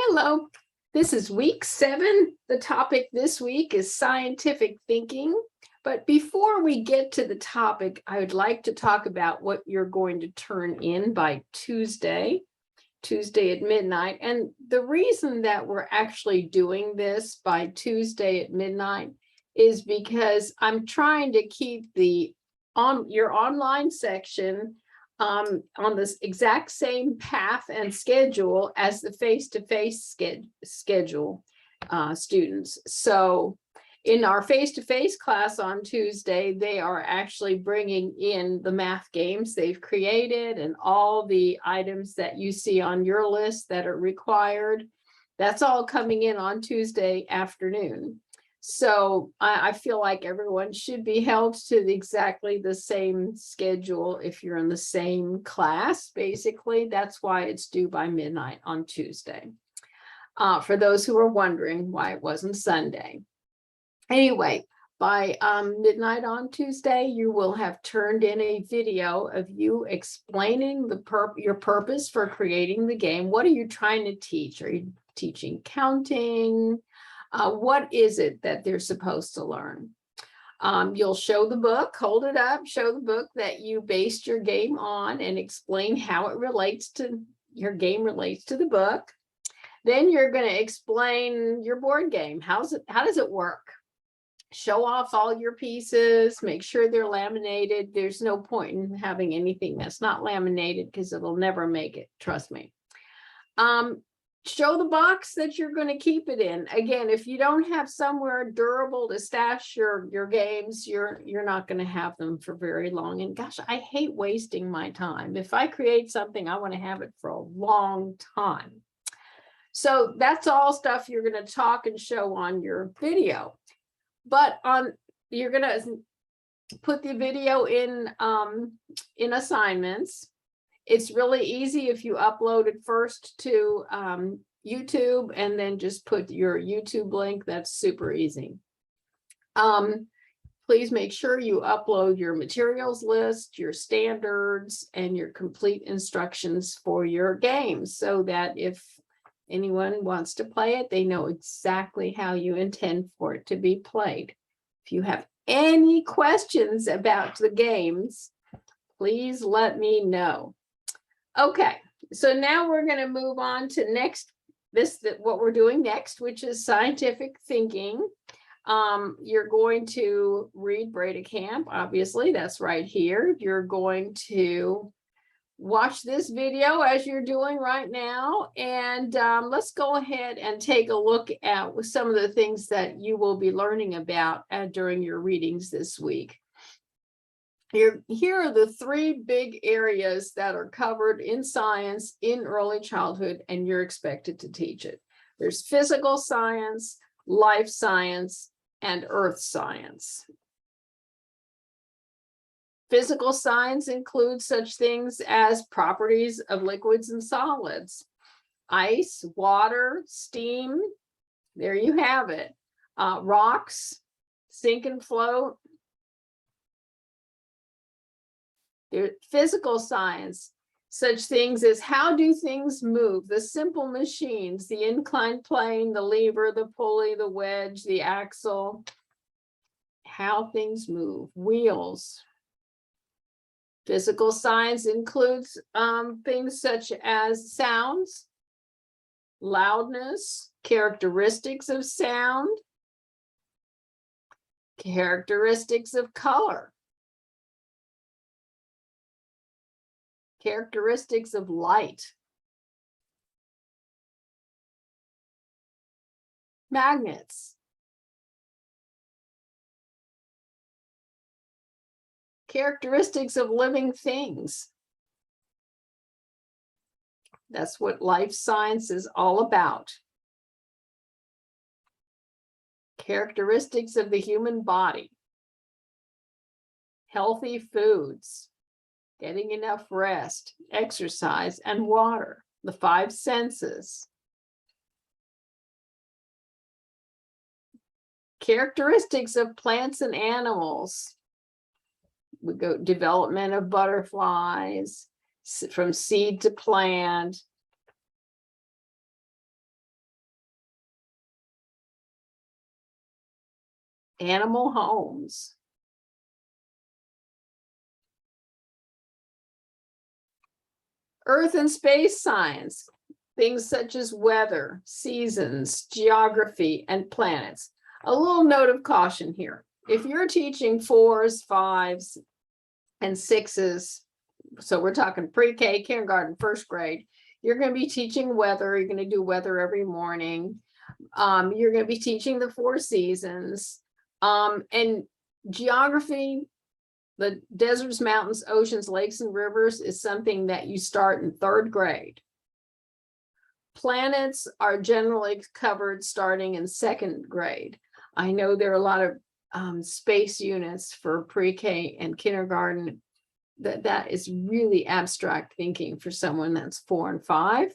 Hello, this is week 7. The topic this week is scientific thinking. But before we get to the topic, I would like to talk about what you're going to turn in by Tuesday at midnight. And the reason that we're actually doing this by Tuesday at midnight is because I'm trying to keep your online section on this exact same path and schedule as the face-to-face schedule students. So in our face-to-face class on Tuesday, they are actually bringing in the math games they've created and all the items that you see on your list that are required. That's all coming in on Tuesday afternoon. So I feel like everyone should be held to exactly the same schedule if you're in the same class, basically. That's why it's due by midnight on Tuesday. For those who are wondering why it wasn't Sunday. Anyway, by midnight on Tuesday, you will have turned in a video of you explaining your purpose for creating the game. What are you trying to teach? Are you teaching counting? What is it that they're supposed to learn? You'll show the book, hold it up, show the book that you based your game on and explain how it relates to your game relates to the book. Then you're going to explain your board game. How does it work? Show off all your pieces, make sure they're laminated. There's no point in having anything that's not laminated because it'll never make it, trust me. Show the box that you're going to keep it in. Again, if you don't have somewhere durable to stash your games, you're not going to have them for very long. And gosh, I hate wasting my time. If I create something, I want to have it for a long time. So that's all stuff you're going to talk and show on your video. But you're going to put the video in assignments. It's really easy if you upload it first to YouTube and then just put your YouTube link. That's super easy. Please make sure you upload your materials list, your standards, and your complete instructions for your games so that if anyone wants to play it, they know exactly how you intend for it to be played. If you have any questions about the games, please let me know. Okay, so now we're going to move on to what we're doing next, which is scientific thinking. You're going to read Breda Camp, obviously, that's right here. You're going to watch this video as you're doing right now, and let's go ahead and take a look at some of the things that you will be learning about during your readings this week. Here are the 3 big areas that are covered in science in early childhood, and you're expected to teach it. There's physical science, life science, and earth science. Physical science includes such things as properties of liquids and solids, ice, water, steam. There you have it. Rocks, sink and float. Physical science, such things as how do things move, the simple machines, the inclined plane, the lever, the pulley, the wedge, the axle, how things move, wheels. Physical science includes things such as sounds, loudness, characteristics of sound, characteristics of color, characteristics of light, magnets, characteristics of living things. That's what life science is all about. Characteristics of the human body, healthy foods, getting enough rest, exercise, and water, the 5 senses. Characteristics of plants and animals. We go development of butterflies, from seed to plant. animal homes. Earth and space science, things such as weather, seasons, geography, and planets. A little note of caution here. If you're teaching 4s, 5s, and 6s, so we're talking pre-K, kindergarten, first grade, you're going to be teaching weather. You're going to do weather every morning. You're going to be teaching the 4 seasons. And geography, the deserts, mountains, oceans, lakes, and rivers is something that you start in 3rd grade. Planets are generally covered starting in 2nd grade. I know there are a lot of space units for pre-K and kindergarten. That is really abstract thinking for someone that's 4 and 5.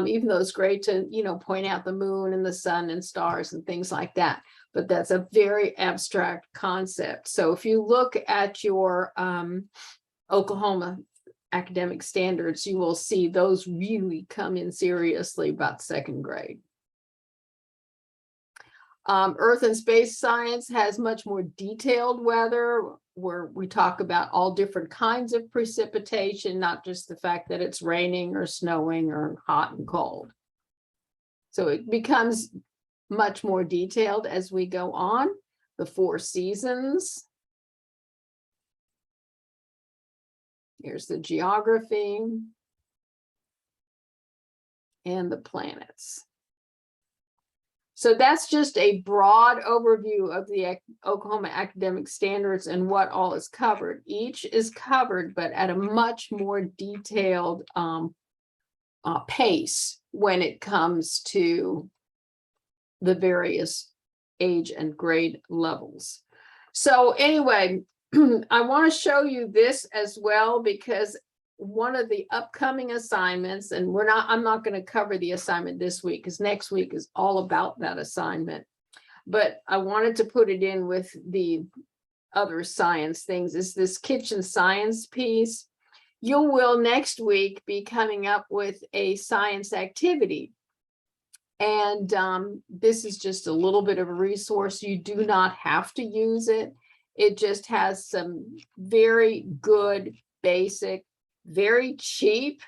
Even though it's great to, point out the moon and the sun and stars and things like that. But that's a very abstract concept. So if you look at your Oklahoma academic standards, you will see those really come in seriously about 2nd grade. Earth and space science has much more detailed weather, where we talk about all different kinds of precipitation, not just the fact that it's raining or snowing or hot and cold. So it becomes much more detailed as we go on. The 4 seasons. Here's the geography and the planets. So that's just a broad overview of the Oklahoma academic standards and what all is covered. Each is covered, but at a much more detailed pace when it comes to the various age and grade levels. So anyway, I want to show you this as well, because one of the upcoming assignments, and I'm not going to cover the assignment this week because next week is all about that assignment, but I wanted to put it in with the other science things, is this kitchen science piece. You will next week be coming up with a science activity. And this is just a little bit of a resource. You do not have to use it. It just has some very good, basic, very cheap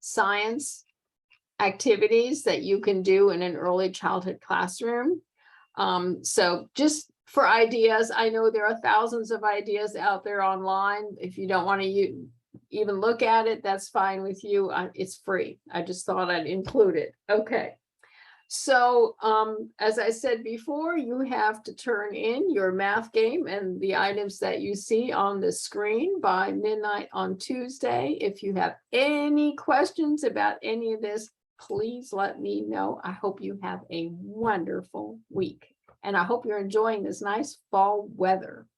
science activities that you can do in an early childhood classroom. So just for ideas, I know there are thousands of ideas out there online. If you don't want to even look at it, that's fine with you. It's free. I just thought I'd include it. Okay. So as I said before, you have to turn in your math game and the items that you see on the screen by midnight on Tuesday. If you have any questions about any of this, please let me know. I hope you have a wonderful week, and I hope you're enjoying this nice fall weather.